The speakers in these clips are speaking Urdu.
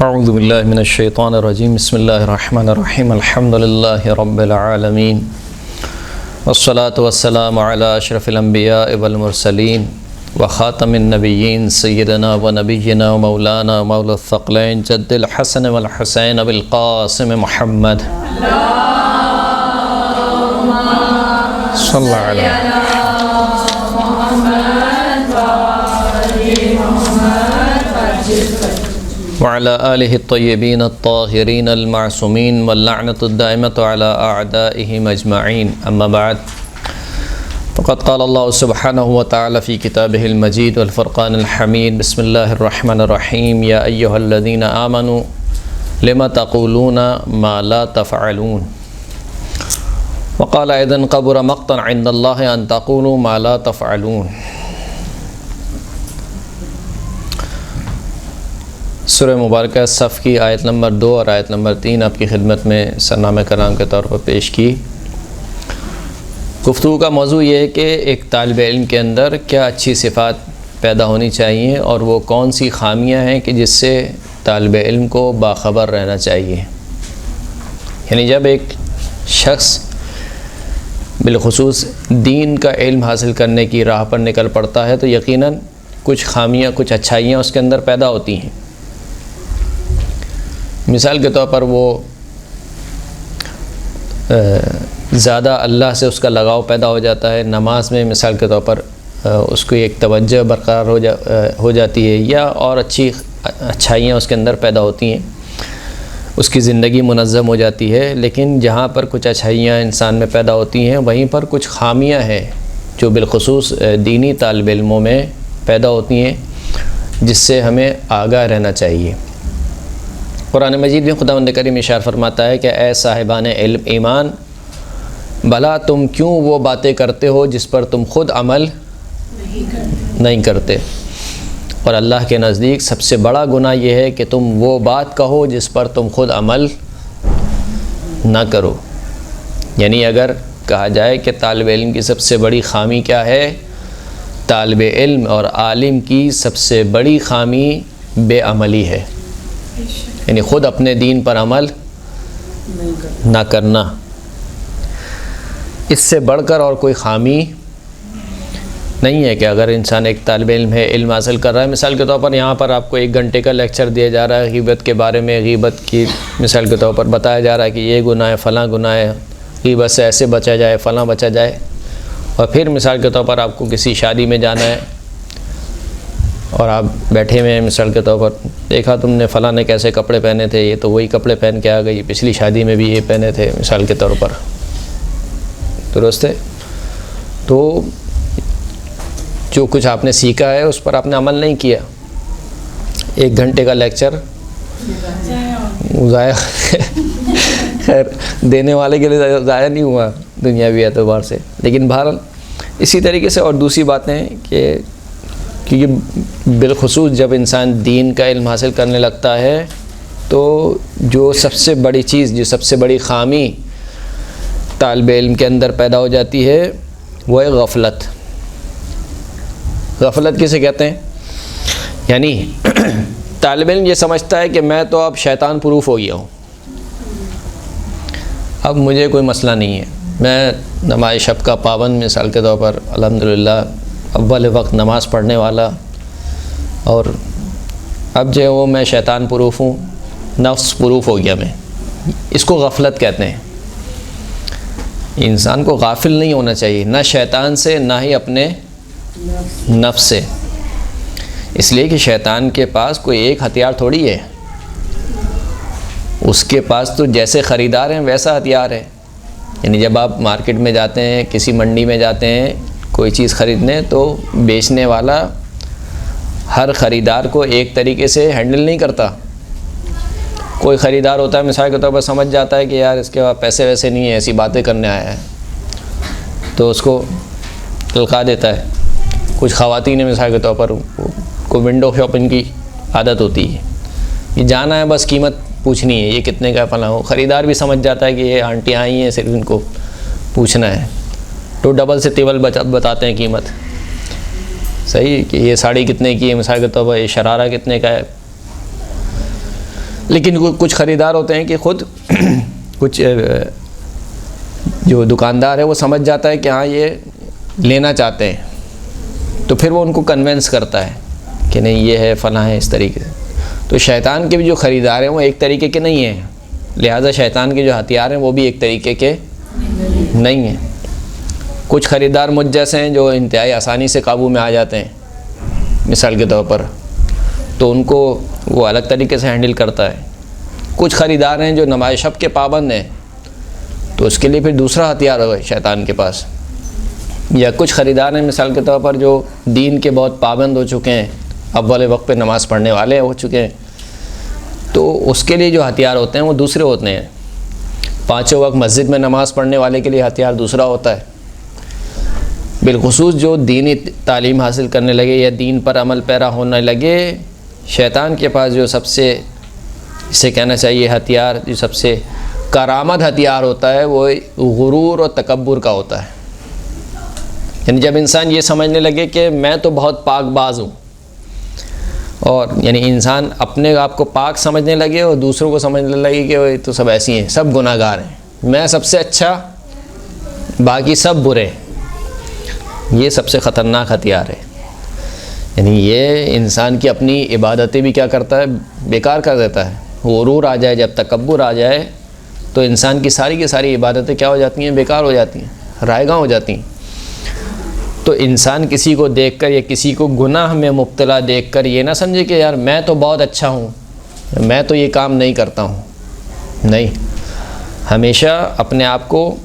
اعوذ باللہ من الشیطان الرجیم بسم اللہ الرحمن الرحیم الحمد للہ رب العالمین والصلاة والسلام علی اشرف الانبیاء والمرسلین وخاتم النبیین سیدنا و نبینا و مولانا مولا الثقلین جد الحسن والحسین بالقاسم محمد صلی اللہ علیہ وعلى آله الطيبين الطاهرين المعصومين واللعنة الدائمة على أعدائهم أجمعين أما بعد فقد قال الله سبحانه وتعالى في كتابه المجيد والفرقان الحميد بسم الله الرحمن الرحيم يا أيها الذين آمنوا لما تقولون ما لا تفعلون وقال أيضا كبر مقتا عند الله أن تقولوا ما لا تفعلون. سورہ مبارکہ صف کی آیت نمبر 2 اور آیت نمبر 3 آپ کی خدمت میں سرنامہ کلام کے طور پر پیش کی. گفتگو کا موضوع یہ ہے کہ ایک طالب علم کے اندر کیا اچھی صفات پیدا ہونی چاہیے اور وہ کون سی خامیاں ہیں کہ جس سے طالب علم کو باخبر رہنا چاہیے. یعنی جب ایک شخص بالخصوص دین کا علم حاصل کرنے کی راہ پر نکل پڑتا ہے تو یقیناً کچھ خامیاں کچھ اچھائیاں اس کے اندر پیدا ہوتی ہیں. مثال کے طور پر وہ زیادہ اللہ سے اس کا لگاؤ پیدا ہو جاتا ہے. نماز میں مثال کے طور پر اس کو ایک توجہ برقرار ہو جاتی ہے یا اور اچھائیاں اس کے اندر پیدا ہوتی ہیں. اس کی زندگی منظم ہو جاتی ہے. لیکن جہاں پر کچھ اچھائیاں انسان میں پیدا ہوتی ہیں وہیں پر کچھ خامیاں ہیں جو بالخصوص دینی طالب علموں میں پیدا ہوتی ہیں جس سے ہمیں آگاہ رہنا چاہیے. قرآن مجید میں خداوند کریم ارشاد فرماتا ہے کہ اے صاحبان علم ایمان بھلا تم کیوں وہ باتیں کرتے ہو جس پر تم خود عمل نہیں کرتے، اور اللہ کے نزدیک سب سے بڑا گناہ یہ ہے کہ تم وہ بات کہو جس پر تم خود عمل نہ کرو. یعنی اگر کہا جائے کہ طالب علم کی سب سے بڑی خامی کیا ہے، طالب علم اور عالم کی سب سے بڑی خامی بے عملی ہے. یعنی خود اپنے دین پر عمل نہ کرنا. اس سے بڑھ کر اور کوئی خامی نہیں ہے کہ اگر انسان ایک طالب علم ہے، علم حاصل کر رہا ہے. مثال کے طور پر یہاں پر آپ کو 1 گھنٹے کا لیکچر دیا جا رہا ہے غیبت کے بارے میں. غیبت کی مثال کے طور پر بتایا جا رہا ہے کہ یہ گناہ ہے، فلاں گناہ ہے، غیبت سے ایسے بچا جائے، فلاں بچا جائے. اور پھر مثال کے طور پر آپ کو کسی شادی میں جانا ہے اور آپ بیٹھے ہوئے ہیں. مثال کے طور پر دیکھا تم نے فلاں نے کیسے کپڑے پہنے تھے، یہ تو وہی کپڑے پہن کے آ گئی، پچھلی شادی میں بھی یہ پہنے تھے مثال کے طور پر. درست ہے؟ تو جو کچھ آپ نے سیکھا ہے اس پر آپ نے عمل نہیں کیا. 1 گھنٹے کا لیکچر ضائع خیر دینے والے کے لیے ضائع نہیں ہوا دنیاوی اعتبار سے. لیکن بہرحال اسی طریقے سے اور دوسری باتیں کہ کیونکہ بالخصوص جب انسان دین کا علم حاصل کرنے لگتا ہے تو جو سب سے بڑی چیز، جو سب سے بڑی خامی طالب علم کے اندر پیدا ہو جاتی ہے وہ ہے غفلت. غفلت کسے کہتے ہیں؟ یعنی طالب علم یہ سمجھتا ہے کہ میں تو اب شیطان پروف ہو گیا ہوں، اب مجھے کوئی مسئلہ نہیں ہے، میں نماز شب کا پابند مثال کے طور پر الحمدللہ اول وقت نماز پڑھنے والا، اور اب جو ہے وہ میں شیطان پروف ہوں، نفس پروف ہو گیا میں. اس کو غفلت کہتے ہیں. انسان کو غافل نہیں ہونا چاہیے، نہ شیطان سے نہ ہی اپنے نفس سے. اس لیے کہ شیطان کے پاس کوئی ایک ہتھیار تھوڑی ہے، اس کے پاس تو جیسے خریدار ہیں ویسا ہتھیار ہے. یعنی جب آپ مارکیٹ میں جاتے ہیں، کسی منڈی میں جاتے ہیں کوئی چیز خریدنے، تو بیچنے والا ہر خریدار کو ایک طریقے سے ہینڈل نہیں کرتا. کوئی خریدار ہوتا ہے مثال کے طور پر سمجھ جاتا ہے کہ یار اس کے پاس پیسے ویسے نہیں ہیں، ایسی باتیں کرنے آیا ہے، تو اس کو للکا دیتا ہے. کچھ خواتین مثال کے طور پر کو ونڈو شاپنگ کی عادت ہوتی ہے، یہ جانا ہے بس قیمت پوچھنی ہے، یہ کتنے کا فلاں. خریدار بھی سمجھ جاتا ہے کہ یہ آنٹیاں آئی ہیں صرف ان کو پوچھنا ہے، تو ڈبل سے ٹربل بتاتے ہیں قیمت. صحیح کہ یہ ساڑی کتنے کی ہے مثال کے طور پر، یہ شرارہ کتنے کا ہے. لیکن کچھ خریدار ہوتے ہیں کہ خود کچھ جو دکاندار ہے وہ سمجھ جاتا ہے کہ ہاں یہ لینا چاہتے ہیں، تو پھر وہ ان کو کنونس کرتا ہے کہ نہیں یہ ہے فلاں ہے اس طریقے سے. تو شیطان کے بھی جو خریدار ہیں وہ ایک طریقے کے نہیں ہیں، لہٰذا شیطان کے جو ہتھیار ہیں وہ بھی ایک طریقے کے نہیں ہیں. کچھ خریدار مجھ جیسے ہیں جو انتہائی آسانی سے قابو میں آ جاتے ہیں مثال کے طور پر، تو ان کو وہ الگ طریقے سے ہینڈل کرتا ہے. کچھ خریدار ہیں جو نماز شب کے پابند ہیں، تو اس کے لیے پھر دوسرا ہتھیار ہوگا شیطان کے پاس. یا کچھ خریدار ہیں مثال کے طور پر جو دین کے بہت پابند ہو چکے ہیں، اول وقت پہ نماز پڑھنے والے ہو چکے ہیں، تو اس کے لیے جو ہتھیار ہوتے ہیں وہ دوسرے ہوتے ہیں. پانچوں وقت مسجد میں نماز پڑھنے والے کے لیے ہتھیار دوسرا ہوتا ہے. بالخصوص جو دینی تعلیم حاصل کرنے لگے یا دین پر عمل پیرا ہونے لگے، شیطان کے پاس جو سب سے اسے کہنا چاہیے ہتھیار، جو سب سے کارآمد ہتھیار ہوتا ہے وہ غرور اور تکبر کا ہوتا ہے. یعنی جب انسان یہ سمجھنے لگے کہ میں تو بہت پاک باز ہوں، اور یعنی انسان اپنے آپ کو پاک سمجھنے لگے اور دوسروں کو سمجھنے لگے کہ وہ تو سب ایسی ہیں، سب گناہ گار ہیں، میں سب سے اچھا باقی سب برے، یہ سب سے خطرناک ہتھیار ہے. یعنی یہ انسان کی اپنی عبادتیں بھی کیا کرتا ہے، بیکار کر دیتا ہے. غرور آ جائے، جب تکبر آ جائے تو انسان کی ساری عبادتیں کیا ہو جاتی ہیں، بیکار ہو جاتی ہیں، رائیگاں ہو جاتی ہیں. تو انسان کسی کو دیکھ کر یا کسی کو گناہ میں مبتلا دیکھ کر یہ نہ سمجھے کہ یار میں تو بہت اچھا ہوں، میں تو یہ کام نہیں کرتا ہوں. نہیں، ہمیشہ اپنے آپ کو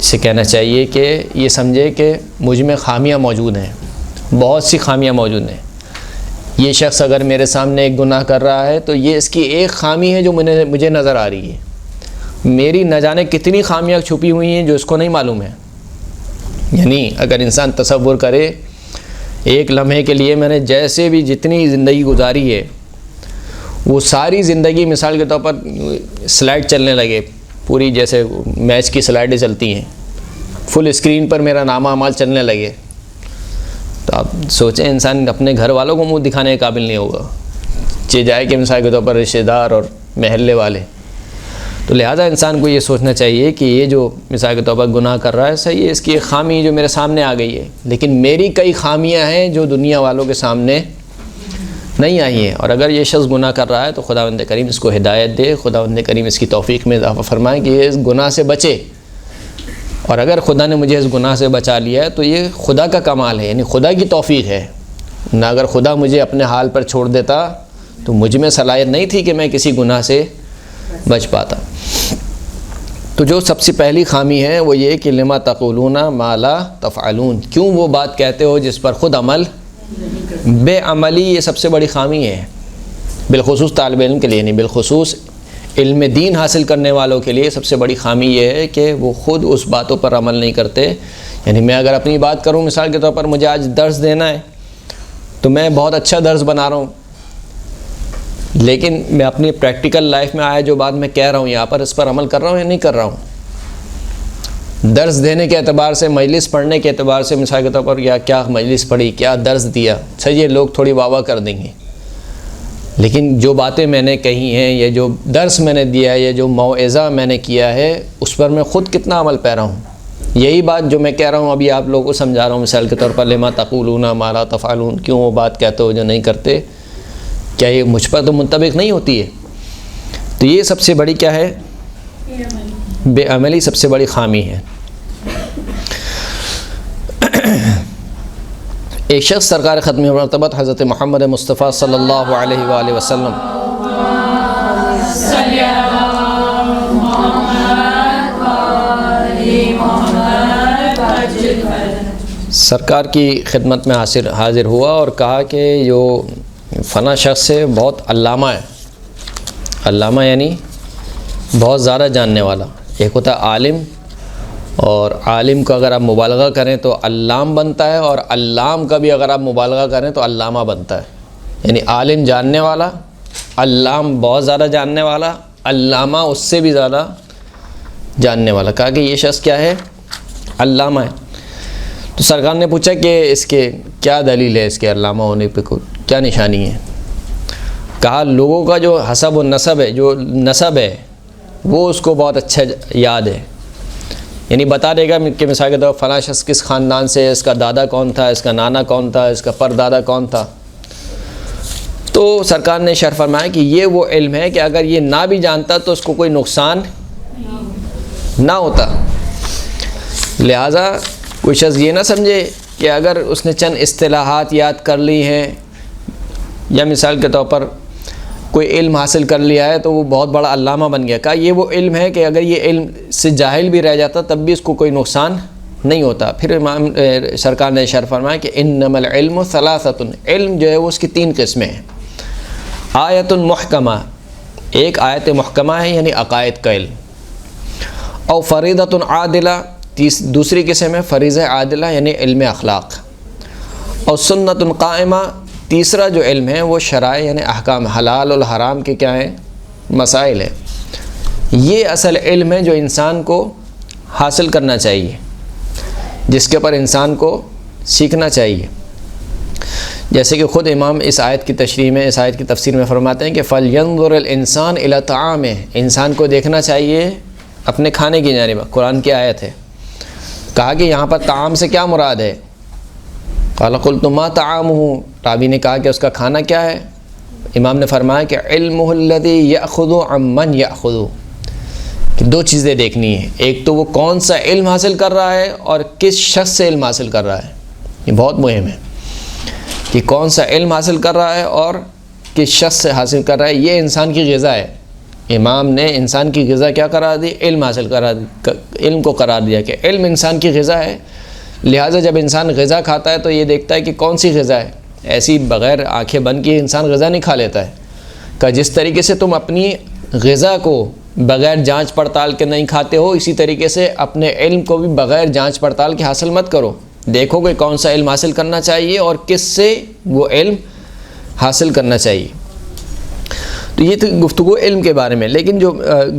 سے کہنا چاہیے کہ یہ سمجھے کہ مجھ میں خامیاں موجود ہیں، بہت سی خامیاں موجود ہیں. یہ شخص اگر میرے سامنے ایک گناہ کر رہا ہے تو یہ اس کی ایک خامی ہے جو مجھے نظر آ رہی ہے. میری نہ جانے کتنی خامیاں چھپی ہوئی ہیں جو اس کو نہیں معلوم ہے. یعنی اگر انسان تصور کرے ایک لمحے کے لیے میں نے جیسے بھی جتنی زندگی گزاری ہے وہ ساری زندگی مثال کے طور پر سلائڈ چلنے لگے، پوری جیسے میچ کی سلائڈیں چلتی ہیں، فل اسکرین پر میرا نامہ اعمال چلنے لگے، تو آپ سوچیں انسان اپنے گھر والوں کو منہ دکھانے کے قابل نہیں ہوگا، چہ جائے کہ مثال کے طور پر رشتہ دار اور محلے والے. تو لہٰذا انسان کو یہ سوچنا چاہیے کہ یہ جو مثال کے طور پر گناہ کر رہا ہے صحیح ہے، اس کی ایک خامی جو میرے سامنے آ گئی ہے، لیکن میری کئی خامیاں ہیں جو دنیا والوں کے سامنے نہیں آئی ہیں. اور اگر یہ شخص گناہ کر رہا ہے تو خداوند کریم اس کو ہدایت دے، خداوند کریم اس کی توفیق میں اضافہ فرمائے کہ یہ اس گناہ سے بچے. اور اگر خدا نے مجھے اس گناہ سے بچا لیا ہے تو یہ خدا کا کمال ہے، یعنی خدا کی توفیق ہے. نہ اگر خدا مجھے اپنے حال پر چھوڑ دیتا تو مجھ میں صلاحیت نہیں تھی کہ میں کسی گناہ سے بچ پاتا. تو جو سب سے پہلی خامی ہے وہ یہ کہ لما تقولون ما لا تفعلون، کیوں وہ بات کہتے ہو جس پر خود عمل بے عملی، یہ سب سے بڑی خامی ہے. بالخصوص طالب علم کے لیے نہیں، بالخصوص علم دین حاصل کرنے والوں کے لیے سب سے بڑی خامی یہ ہے کہ وہ خود اس باتوں پر عمل نہیں کرتے. یعنی میں اگر اپنی بات کروں مثال کے طور پر مجھے آج درس دینا ہے تو میں بہت اچھا درس بنا رہا ہوں، لیکن میں اپنی پریکٹیکل لائف میں آیا جو بات میں کہہ رہا ہوں یہاں پر اس پر عمل کر رہا ہوں یا نہیں کر رہا ہوں. درس دینے کے اعتبار سے، مجلس پڑھنے کے اعتبار سے مثال کے طور پر کیا مجلس پڑھی، کیا درس دیا، اچھا یہ لوگ تھوڑی واہ واہ کر دیں گے، لیکن جو باتیں میں نے کہی ہیں یا جو درس میں نے دیا ہے یا جو موعظہ میں نے کیا ہے اس پر میں خود کتنا عمل پیرا ہوں. یہی بات جو میں کہہ رہا ہوں ابھی آپ لوگوں کو سمجھا رہا ہوں مثال کے طور پر لما تقولون ما لا تفعلون، کیوں وہ بات کہتے ہو جو نہیں کرتے، کیا یہ مجھ پر تو منطبق نہیں ہوتی ہے؟ تو یہ سب سے بڑی کیا ہے، بے عملی سب سے بڑی خامی ہے. ایک شخص سرکار ختم مرتبت حضرت محمد مصطفیٰ صلی اللہ علیہ وآلہ وسلم سرکار کی خدمت میں حاضر ہوا اور کہا کہ جو فلاں شخص ہے بہت علامہ ہے. علامہ یعنی بہت زیادہ جاننے والا. ایک ہوتا ہے عالم، اور عالم کو اگر آپ مبالغہ کریں تو علام بنتا ہے، اور علام کا بھی اگر آپ مبالغہ کریں تو علامہ بنتا ہے. یعنی عالم جاننے والا، علام بہت زیادہ جاننے والا، علامہ اس سے بھی زیادہ جاننے والا. کہا کہ یہ شخص کیا ہے، علامہ ہے. تو سرکار نے پوچھا کہ اس کے کیا دلیل ہے، اس کے علامہ ہونے پہ کیا نشانی ہے. کہا لوگوں کا جو حسب و نسب ہے، جو نسب ہے وہ اس کو بہت اچھا یاد ہے، یعنی بتا دے گا کہ مثال کے طور پر فلاں شخص کس خاندان سے ہے، اس کا دادا کون تھا، اس کا نانا کون تھا، اس کا پردادا کون تھا۔ تو سرکار نے اشارہ فرمایا کہ یہ وہ علم ہے کہ اگر یہ نہ بھی جانتا تو اس کو کوئی نقصان نہ ہوتا۔ لہٰذا کوئی شخص یہ نہ سمجھے کہ اگر اس نے چند اصطلاحات یاد کر لی ہیں یا مثال کے طور پر کوئی علم حاصل کر لیا ہے تو وہ بہت بڑا علامہ بن گیا۔ کہا یہ وہ علم ہے کہ اگر یہ علم سے جاہل بھی رہ جاتا تب بھی اس کو کوئی نقصان نہیں ہوتا۔ پھر امام سرکار نے اشارہ فرمایا کہ انما العلم ثلاثۃ، علم جو ہے وہ اس کی 3 قسمیں ہیں۔ آیت محکمہ، ایک آیت محکمہ ہے یعنی عقائد کا علم، اور فریضۃ عادلہ، دوسری قسم ہے فریضہ عادلہ یعنی علم اخلاق، اور سنت قائمہ، تیسرا جو علم ہے وہ شرائع یعنی احکام حلال اور حرام کے کیا ہیں، مسائل ہیں۔ یہ اصل علم ہے جو انسان کو حاصل کرنا چاہیے، جس کے اوپر انسان کو سیکھنا چاہیے۔ جیسے کہ خود امام اس آیت کی تشریح میں، اس آیت کی تفسیر میں فرماتے ہیں کہ فَلْيَنظُرِ الْإِنسَانُ إِلَى طَعَامِهِ، انسان کو دیکھنا چاہیے اپنے کھانے کی جانب۔ قرآن کی آیت ہے، کہا کہ یہاں پر طعام سے کیا مراد ہے؟ قَالَ قُلْتُ مَا طَعَامُهُ، راوی نے کہا کہ اس کا کھانا کیا ہے؟ امام نے فرمایا کہ عِلْمُهُ الَّذِي يَأْخُذُ عَمَّنْ يَأْخُذُ، کہ 2 چیزیں دیکھنی ہیں، ایک تو وہ کون سا علم حاصل کر رہا ہے اور کس شخص سے علم حاصل کر رہا ہے۔ یہ بہت مہم ہے کہ کون سا علم حاصل کر رہا ہے اور کس شخص سے حاصل کر رہا ہے۔ یہ انسان کی غذا ہے۔ امام نے انسان کی غذا کیا قرار دی؟ علم حاصل قرار دی، علم کو قرار دیا کہ علم انسان کی غذا ہے۔ لہٰذا جب انسان غذا کھاتا ہے تو یہ دیکھتا ہے کہ کون سی غذا ہے، ایسی بغیر آنکھیں بند کیے انسان غذا نہیں کھا لیتا ہے۔ کہ جس طریقے سے تم اپنی غذا کو بغیر جانچ پڑتال کے نہیں کھاتے ہو، اسی طریقے سے اپنے علم کو بھی بغیر جانچ پڑتال کے حاصل مت کرو۔ دیکھو کہ کون سا علم حاصل کرنا چاہیے اور کس سے وہ علم حاصل کرنا چاہیے۔ تو یہ تو گفتگو علم کے بارے میں، لیکن جو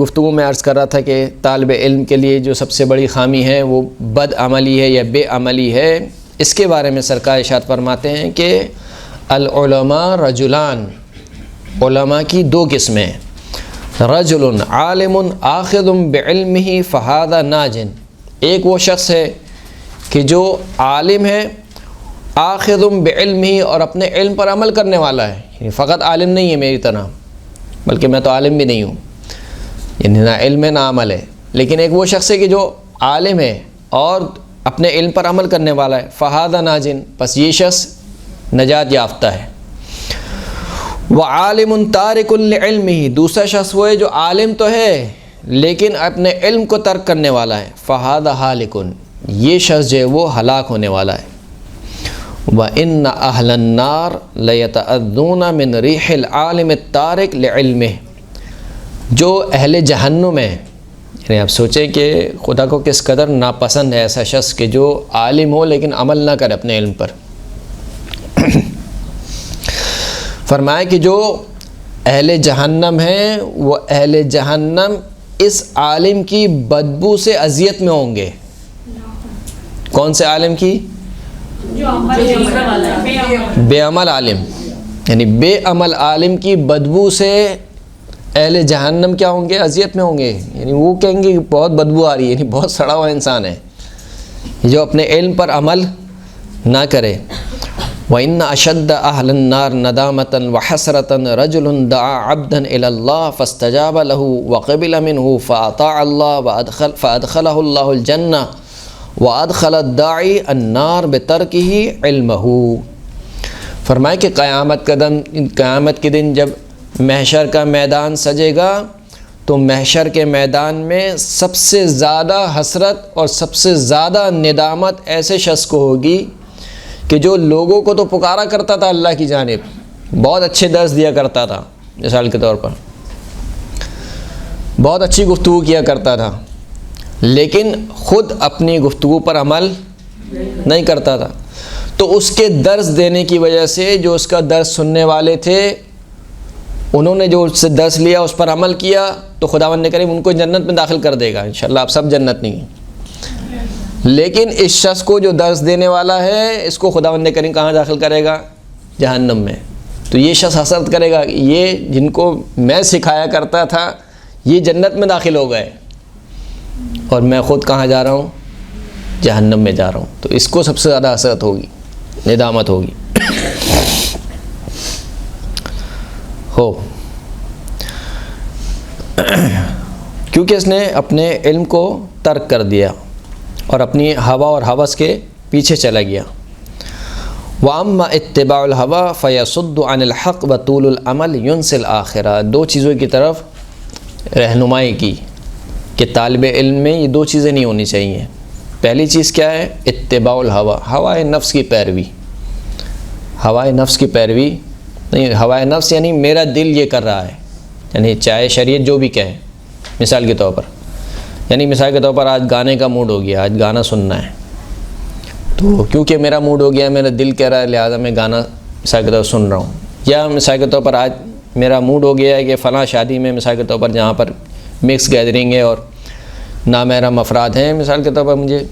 گفتگو میں عرض کر رہا تھا کہ طالب علم کے لیے جو سب سے بڑی خامی ہے وہ بد عملی ہے یا بے عملی ہے، اس کے بارے میں سرکار ارشاد فرماتے ہیں کہ العلماء رجلان، علماء کی 2 قسمیں، رجل عالم آخذ بعلمہ فہذا ناج، ایک وہ شخص ہے کہ جو عالم ہے، آخذ بعلمہ، اور اپنے علم پر عمل کرنے والا ہے، یعنی فقط عالم نہیں ہے میری طرح، بلکہ میں تو عالم بھی نہیں ہوں، یعنی نہ علم ہے نہ عمل ہے، لیکن ایک وہ شخص ہے کہ جو عالم ہے اور اپنے علم پر عمل کرنے والا ہے، فہذا ناجن، پس یہ شخص نجات یافتہ ہے۔ وعالم تارک لعلمہ، دوسرا شخص وہ ہے جو عالم تو ہے لیکن اپنے علم کو ترک کرنے والا ہے، فہذا ہالک، یہ شخص جو ہے وہ ہلاک ہونے والا ہے۔ وَإِنَّ أَهْلَ النَّارِ لَيَتَأَذُّونَ مِنْ رِيحِ الْعَالِمِ التَّارِكِ لِعِلْمِهِ، جو اہل جہنم ہے، یعنی آپ سوچیں کہ خدا کو کس قدر ناپسند ہے ایسا شخص کہ جو عالم ہو لیکن عمل نہ کرے اپنے علم پر۔ فرمایا کہ جو اہل جہنم ہیں وہ اہل جہنم اس عالم کی بدبو سے اذیت میں ہوں گے۔ کون سے عالم کی؟ بے عمل عالم، یعنی بے عمل عالم کی بدبو سے اہل جہنم کیا ہوں گے؟ اذیت میں ہوں گے، یعنی وہ کہیں گے کہ بہت بدبو آ رہی ہے، یعنی بہت سڑا ہوا انسان ہے جو اپنے علم پر عمل نہ کرے۔ وَإِنَّ أَشَدَّ أَهْلِ النَّارِ نَدَامَةً وَحَسْرَةً رَجُلٌ دَعَا عَبْدًا إِلَى اللَّهِ فَاسْتَجَابَ لَهُ وَقَبِلَ مِنْهُ فَأَطَاعَ اللَّهَ فَأَدْخَلَهُ اللَّهُ الْجَنَّةَ وَأَدْخَلَ الدَّاعِي النَّارَ بِتَرْكِهِ عِلْمَهُ۔ فرمائے کہ قیامت کے دن جب محشر کا میدان سجے گا تو محشر کے میدان میں سب سے زیادہ حسرت اور سب سے زیادہ ندامت ایسے شخص کو ہوگی کہ جو لوگوں کو تو پکارا کرتا تھا اللہ کی جانب، بہت اچھے درس دیا کرتا تھا، مثال کے طور پر بہت اچھی گفتگو کیا کرتا تھا، لیکن خود اپنی گفتگو پر عمل نہیں کرتا تھا، تو اس کے درس دینے کی وجہ سے جو اس کا درس سننے والے تھے انہوں نے جو اس سے درس لیا اس پر عمل کیا تو خداوند نے کریم ان کو جنت میں داخل کر دے گا۔ انشاءاللہ آپ سب جنت نہیں ہیں، لیکن اس شخص کو جو درس دینے والا ہے اس کو خداوند کریم کہاں داخل کرے گا؟ جہنم میں۔ تو یہ شخص حسرت کرے گا، یہ جن کو میں سکھایا کرتا تھا یہ جنت میں داخل ہو گئے اور میں خود کہاں جا رہا ہوں؟ جہنم میں جا رہا ہوں. تو اس کو سب سے زیادہ حسرت ہوگی، ندامت ہوگی. ہو کیونکہ اس نے اپنے علم کو ترک کر دیا اور اپنی ہوا اور ہوس کے پیچھے چلا گیا. وَأَمَّا اتِّبَاعُ الْهَوَى فَيَصُدُّ عَنِ الْحَقِّ وَطُولُ الْعَمَلِ يُنْسِ الْآخِرَةَ. دو چیزوں کی طرف رہنمائی کی کہ طالب علم میں یہ دو چیزیں نہیں ہونی چاہیے. پہلی چیز کیا ہے؟ اتباع الہوا، ہوائے نفس کی پیروی. ہوائے نفس کی پیروی نہیں، ہوائے نفس یعنی میرا دل یہ کر رہا ہے، یعنی چاہے شریعت جو بھی کہے. مثال کے طور پر مثال کے طور پر آج گانے کا موڈ ہو گیا، آج گانا سننا ہے، تو کیونکہ میرا موڈ ہو گیا، میرا دل کہہ رہا ہے، لہٰذا میں گانا مثال کے طور پر سن رہا ہوں. یا مثال کے طور پر آج میرا موڈ ہو گیا ہے کہ فلاں شادی میں مثال کے طور پر جہاں پر مکس گیدرنگ ہے اور نامحرم افراد ہیں، مثال کے طور پر مجھے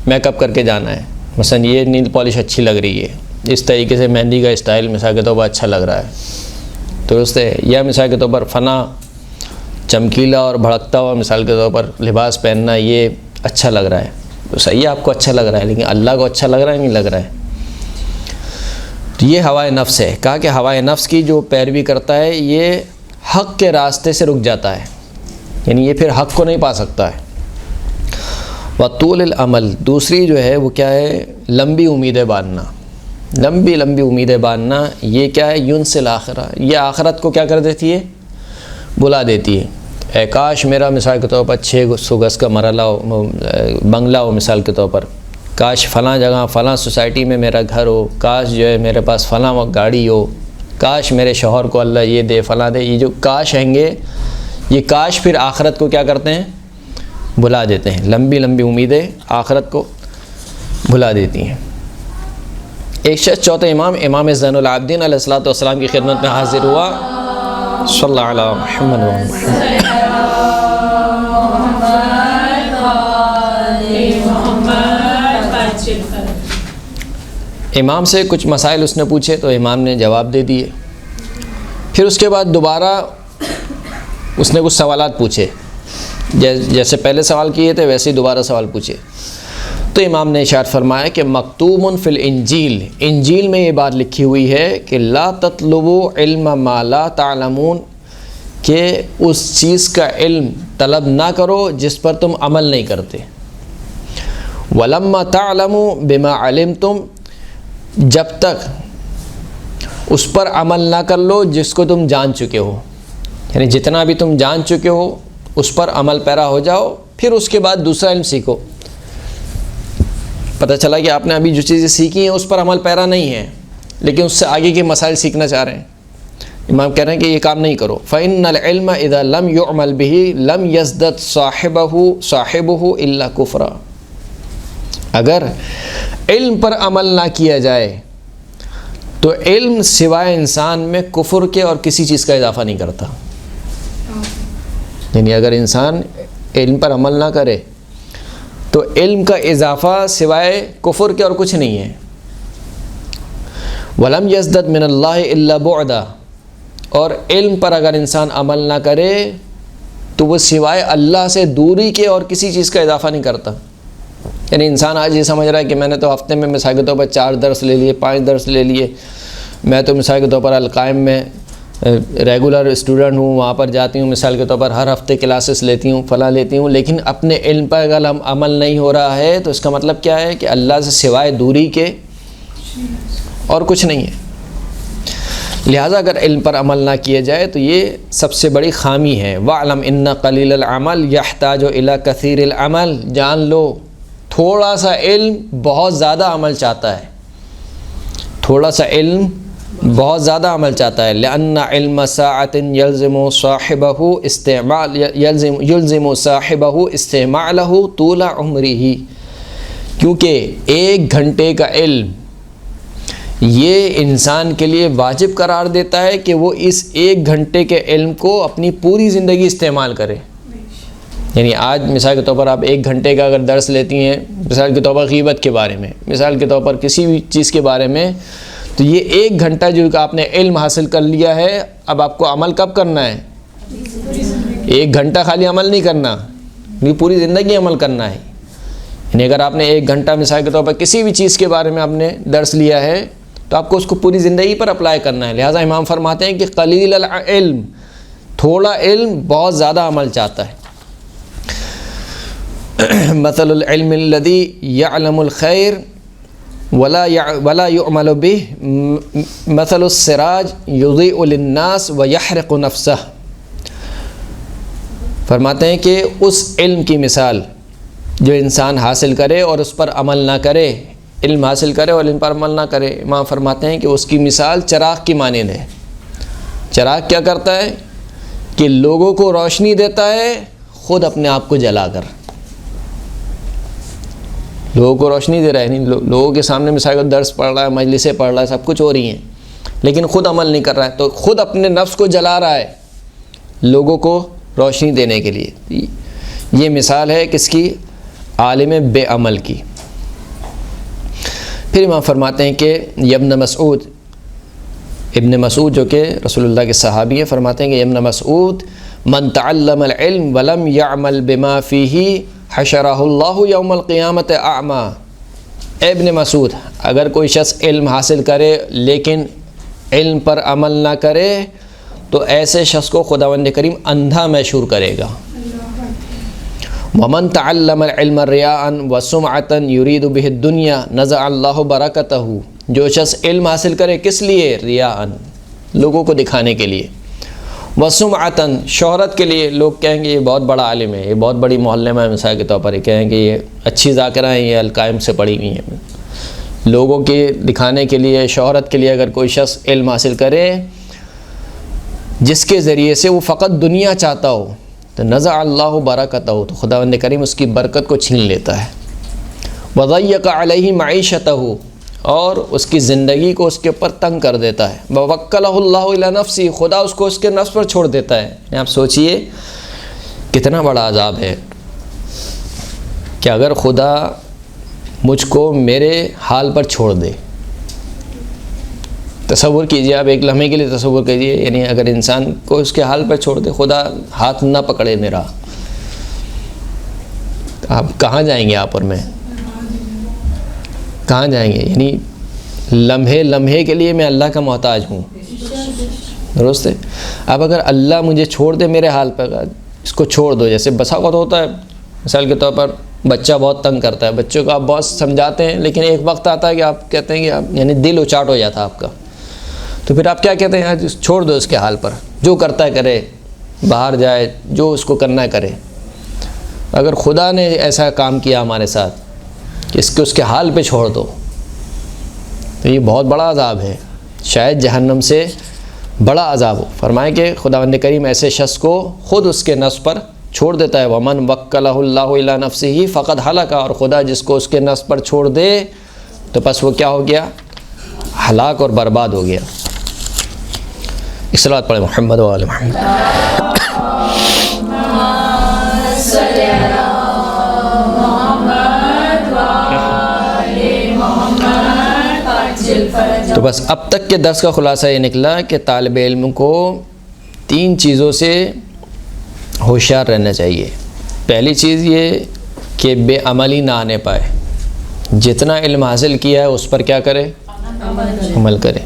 میک اپ کر کے جانا ہے، مثلا یہ نیل پالش اچھی لگ رہی ہے، اس طریقے سے مہندی کا اسٹائل مثال کے طور پر اچھا لگ رہا ہے، تو اس سے یا مثال کے طور پر فنا چمکیلا اور بھڑکتا ہوا مثال کے طور پر لباس پہننا یہ اچھا لگ رہا ہے. تو صحیح ہے، آپ کو اچھا لگ رہا ہے، لیکن اللہ کو اچھا لگ رہا ہے نہیں لگ رہا ہے. تو یہ ہوائے نفس ہے. کہا کہ ہوائے نفس کی جو پیروی کرتا ہے یہ حق کے راستے سے رک جاتا ہے، یعنی یہ پھر حق کو نہیں پا سکتا ہے. وطول العمل، دوسری جو ہے وہ کیا ہے؟ لمبی امیدیں باندھنا. لمبی امیدیں باندھنا یہ کیا ہے؟ یونس الآخرہ، یہ آخرت کو کیا کر دیتی ہے؟ بلا دیتی ہے. اے کاش میرا مثال کے طور پر 600 گز کا مرحلہ ہو، بنگلہ ہو مثال کے طور پر، کاش فلاں جگہ فلاں سوسائٹی میں میرا گھر ہو، کاش جو ہے میرے پاس فلاں گاڑی ہو، کاش میرے شوہر کو اللہ یہ دے فلاں دے. یہ جو کاش ہیں گے، یہ کاش پھر آخرت کو کیا کرتے ہیں؟ بھلا دیتے ہیں. لمبی امیدیں آخرت کو بھلا دیتی ہیں. ایک شخص چوتھے امام زین العابدین علیہ الصلوۃ والسلام کی خدمت میں حاضر ہوا. صلی اللہ علیہ محمد و محمد. امام سے کچھ مسائل اس نے پوچھے تو امام نے جواب دے دیے. پھر اس کے بعد دوبارہ اس نے کچھ سوالات پوچھے، جیسے پہلے سوال کیے تھے ویسے ہی دوبارہ سوال پوچھے. تو امام نے ارشاد فرمایا کہ مکتوب فی الانجیل، انجیل میں یہ بات لکھی ہوئی ہے کہ لا تطلبوا علم ما لا تعلمون، کہ اس چیز کا علم طلب نہ کرو جس پر تم عمل نہیں کرتے. ولما تعلموا بما علمتم، جب تک اس پر عمل نہ کر لو جس کو تم جان چکے ہو، یعنی جتنا بھی تم جان چکے ہو اس پر عمل پیرا ہو جاؤ، پھر اس کے بعد دوسرا علم سیکھو. پتہ چلا کہ آپ نے ابھی جو چیزیں سیکھی ہیں اس پر عمل پیرا نہیں ہے، لیکن اس سے آگے کے مسائل سیکھنا چاہ رہے ہیں. امام کہہ رہے ہیں کہ یہ کام نہیں کرو. فَإِنَّ الْعِلْمَ إِذَا لَمْ يُعْمَلْ بِهِ لَمْ يَزْدَدْ صَاحِبُهُ إِلَّا كُفْرًا. اگر علم پر عمل نہ کیا جائے تو علم سوائے انسان میں کفر کے اور کسی چیز کا اضافہ نہیں کرتا. یعنی اگر انسان علم پر عمل نہ کرے تو علم کا اضافہ سوائے کفر کے اور کچھ نہیں ہے. وَلَمْ يَزْدَدْ مِنَ اللَّهِ إِلَّا بُعْدًا، اور علم پر اگر انسان عمل نہ کرے تو وہ سوائے اللہ سے دوری کے اور کسی چیز کا اضافہ نہیں کرتا. یعنی انسان آج یہ سمجھ رہا ہے کہ میں نے تو ہفتے میں مثال کے طور پر 4 درس لے لیے، 5 درس لے لیے، میں تو مثال کے طور پر القائم میں ریگولر اسٹوڈنٹ ہوں، وہاں پر جاتی ہوں، مثال کے طور پر ہر ہفتے کلاسز لیتی ہوں، فلاں لیتی ہوں، لیکن اپنے علم پر اگر عمل نہیں ہو رہا ہے تو اس کا مطلب کیا ہے کہ اللہ سے سوائے دوری کے اور کچھ نہیں ہے. لہٰذا اگر علم پر عمل نہ کیا جائے تو یہ سب سے بڑی خامی ہے. وَاعْلَمْ إِنَّ قَلِيلَ الْعَمَلِ يَحْتَاجُ إِلَى كَثِيرِ الْعَمَلِ، جان لو تھوڑا سا علم بہت زیادہ عمل چاہتا ہے. تھوڑا سا علم بہت زیادہ عمل چاہتا ہے. لأن علم ساعة يلزم صاحبه استعماله طول عمره، کیونکہ 1 گھنٹے کا علم یہ انسان کے لیے واجب قرار دیتا ہے کہ وہ اس 1 گھنٹے کے علم کو اپنی پوری زندگی استعمال کرے. یعنی آج مثال کے طور پر آپ 1 گھنٹے کا اگر درس لیتی ہیں مثال کے طور پر غیبت کے بارے میں، مثال کے طور پر کسی بھی چیز کے بارے میں، تو یہ 1 گھنٹہ جو کہ آپ نے علم حاصل کر لیا ہے، اب آپ کو عمل کب کرنا ہے؟ 1 گھنٹہ خالی عمل نہیں کرنا، یہ پوری زندگی عمل کرنا ہے۔ یعنی اگر آپ نے 1 گھنٹہ مثال کے طور پر کسی بھی چیز کے بارے میں آپ نے درس لیا ہے تو آپ کو اس کو پوری زندگی پر اپلائی کرنا ہے۔ لہٰذا امام فرماتے ہیں کہ قلیل العلم، تھوڑا علم بہت زیادہ عمل چاہتا ہے۔ مثل العلم الذي يعلم الخير ولا يعمل به مثل السراج يضيء للناس ويحرق نفسه۔ فرماتے ہیں کہ اس علم کی مثال جو انسان حاصل کرے اور اس پر عمل نہ کرے، علم حاصل کرے اور علم پر عمل نہ کرے، امام فرماتے ہیں کہ اس کی مثال چراغ کی مانند ہے۔ چراغ کیا کرتا ہے کہ لوگوں کو روشنی دیتا ہے، خود اپنے آپ کو جلا کر لوگوں کو روشنی دے رہا ہے، نہیں لوگوں کے سامنے مثال کا درس پڑھ رہا ہے، مجلسیں پڑھ رہا ہے، سب کچھ ہو رہی ہیں، لیکن خود عمل نہیں کر رہا ہے، تو خود اپنے نفس کو جلا رہا ہے لوگوں کو روشنی دینے کے لیے۔ یہ مثال ہے کس کی؟ عالم بے عمل کی۔ پھر امام فرماتے ہیں کہ ابن مسعود جو کہ رسول اللہ کے صحابی ہیں، فرماتے ہیں کہ ابن مسعود من تعلم العلم ولم يعمل بما فيه حشرہ اللہ یوم القیامت اعمی۔ ابن مسعود، اگر کوئی شخص علم حاصل کرے لیکن علم پر عمل نہ کرے تو ایسے شخص کو خداوند کریم اندھا محشور کرے گا۔ ومن تعلم العلم رياء وسمعة يريد به الدنيا نزع اللہ برکتہ۔ جو شخص علم حاصل کرے کس لیے؟ ریاء، لوگوں کو دکھانے کے لیے، وسمعتاً، شہرت کے لیے، لوگ کہیں گے یہ بہت بڑا عالم ہے، یہ بہت بڑی محلے میں مثال کے طور پر یہ کہیں کہ یہ اچھی ذاکرہ ہیں، یہ القائم سے پڑھی ہوئی ہیں، لوگوں کے دکھانے کے لیے، شہرت کے لیے اگر کوئی شخص علم حاصل کرے جس کے ذریعے سے وہ فقط دنیا چاہتا ہو تو نزع اللہ برکتہ، تو خداوند کریم اس کی برکت کو چھین لیتا ہے۔ وضیق علیہ معیشتہ، اور اس کی زندگی کو اس کے اوپر تنگ کر دیتا ہے۔ ووکلہ اللہ الی نفسی، خدا اس کو اس کے نفس پر چھوڑ دیتا ہے۔ آپ سوچئے کتنا بڑا عذاب ہے کہ اگر خدا مجھ کو میرے حال پر چھوڑ دے۔ تصور کیجئے، آپ ایک لمحے کے لیے تصور کیجئے، یعنی اگر انسان کو اس کے حال پر چھوڑ دے، خدا ہاتھ نہ پکڑے میرا، آپ کہاں جائیں گے؟ آپ اور میں کہاں جائیں گے؟ یعنی لمحے کے لیے میں اللہ کا محتاج ہوں، درست ہے؟ اب اگر اللہ مجھے چھوڑ دے میرے حال پر، اس کو چھوڑ دو، جیسے بسا وقت ہوتا ہے مثال کے طور پر بچہ بہت تنگ کرتا ہے، بچوں کو آپ بہت سمجھاتے ہیں لیکن ایک وقت آتا ہے کہ آپ کہتے ہیں کہ آپ یعنی دل اچاٹ ہو جاتا ہے آپ کا، تو پھر آپ کیا کہتے ہیں؟ چھوڑ دو اس کے حال پر، جو کرتا ہے کرے، باہر جائے، جو اس کو کرنا ہے کرے۔ اگر خدا نے ایسا کام کیا ہمارے ساتھ کہ اس کے حال پہ چھوڑ دو تو یہ بہت بڑا عذاب ہے، شاید جہنم سے بڑا عذاب ہو۔ فرمائے کہ خداوند کریم ایسے شخص کو خود اس کے نفس پر چھوڑ دیتا ہے۔ ومن وکلہ اللہ الی نفسہ فقد ہلک، اور خدا جس کو اس کے نفس پر چھوڑ دے تو پس وہ کیا ہو گیا؟ ہلاک اور برباد ہو گیا۔ صلوات پڑھیں محمد و آل محمد۔ تو بس اب تک کے درس کا خلاصہ یہ نکلا کہ طالب علم کو 3 چیزوں سے ہوشیار رہنا چاہیے۔ پہلی چیز یہ کہ بے عملی نہ آنے پائے، جتنا علم حاصل کیا ہے اس پر کیا کرے؟ عمل کرے۔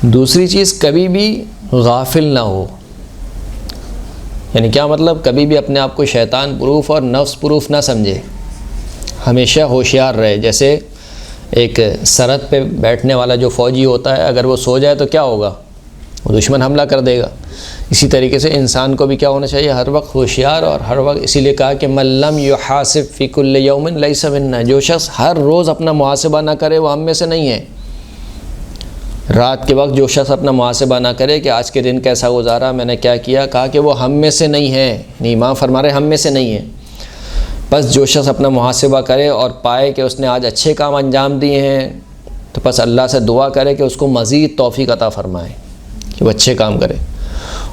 دوسری چیز کبھی بھی غافل نہ ہو، یعنی کیا مطلب؟ کبھی بھی اپنے آپ کو شیطان پروف اور نفس پروف نہ سمجھے، ہمیشہ ہوشیار رہے۔ جیسے ایک سرحد پہ بیٹھنے والا جو فوجی ہوتا ہے، اگر وہ سو جائے تو کیا ہوگا؟ وہ دشمن حملہ کر دے گا۔ اسی طریقے سے انسان کو بھی کیا ہونا چاہیے؟ ہر وقت ہوشیار، اور ہر وقت اسی لیے کہا کہ من لم یحاسب فی کل یوم لیس منا، جو شخص ہر روز اپنا محاسبہ نہ کرے وہ ہم میں سے نہیں ہے۔ رات کے وقت جو شخص اپنا محاسبہ نہ کرے کہ آج کے دن کیسا گزارا، میں نے کیا کیا، کہا کہ وہ ہم میں سے نہیں ہے، امام فرما رہے ہم میں سے نہیں ہے۔ بس جو شخص اپنا محاسبہ کرے اور پائے کہ اس نے آج اچھے کام انجام دیے ہیں تو بس اللہ سے دعا کرے کہ اس کو مزید توفیق عطا فرمائے کہ وہ اچھے کام کرے۔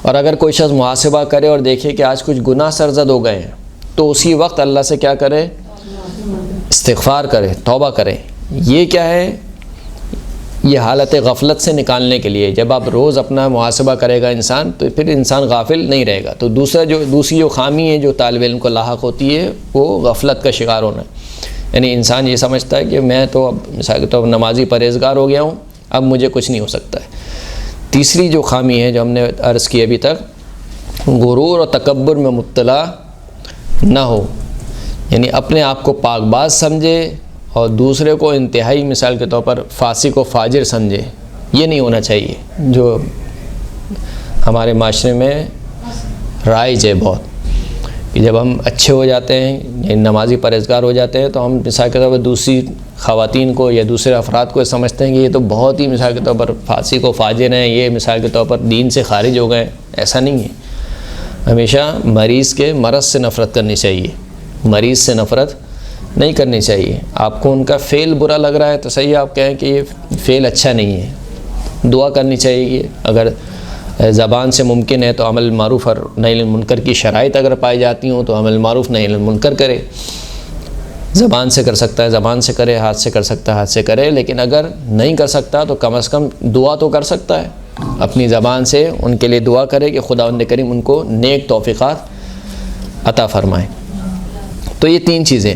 اور اگر کوئی شخص محاسبہ کرے اور دیکھے کہ آج کچھ گناہ سرزد ہو گئے ہیں تو اسی وقت اللہ سے کیا کرے؟ استغفار کرے، توبہ کرے۔ یہ کیا ہے؟ یہ حالت غفلت سے نکالنے کے لیے جب آپ روز اپنا محاسبہ کرے گا انسان تو پھر انسان غافل نہیں رہے گا۔ تو دوسری جو خامی ہے جو طالب علم کو لاحق ہوتی ہے وہ غفلت کا شکار ہونا ہے، یعنی انسان یہ سمجھتا ہے کہ میں تو اب مثال کے طور پر نمازی پرہیزگار ہو گیا ہوں، اب مجھے کچھ نہیں ہو سکتا ہے۔ تیسری جو خامی ہے جو ہم نے عرض کی ابھی تک، غرور اور تکبر میں مبتلا نہ ہو، یعنی اپنے آپ کو پاک باز سمجھے اور دوسرے کو انتہائی مثال کے طور پر فاسق و فاجر سمجھے، یہ نہیں ہونا چاہیے جو ہمارے معاشرے میں رائج ہے بہت، کہ جب ہم اچھے ہو جاتے ہیں یعنی نمازی پرہیزگار ہو جاتے ہیں تو ہم مثال کے طور پر دوسری خواتین کو یا دوسرے افراد کو سمجھتے ہیں کہ یہ تو بہت ہی مثال کے طور پر فاسق و فاجر ہیں، یہ مثال کے طور پر دین سے خارج ہو گئے۔ ایسا نہیں ہے، ہمیشہ مریض کے مرض سے نفرت کرنی چاہیے، مریض سے نفرت نہیں کرنی چاہیے۔ آپ کو ان کا فعل برا لگ رہا ہے تو صحیح آپ کہیں کہ یہ فعل اچھا نہیں ہے، دعا کرنی چاہیے کہ اگر زبان سے ممکن ہے تو عمل معروف اور نہی المنکر کی شرائط اگر پائی جاتی ہوں تو عمل معروف نہی المنکر کرے، زبان سے کر سکتا ہے زبان سے کرے، ہاتھ سے کر سکتا ہے ہاتھ سے کرے، لیکن اگر نہیں کر سکتا تو کم از کم دعا تو کر سکتا ہے، اپنی زبان سے ان کے لیے دعا کرے کہ خداوند کریم ان کو نیک توفیقات عطا فرمائے۔ تو یہ تین چیزیں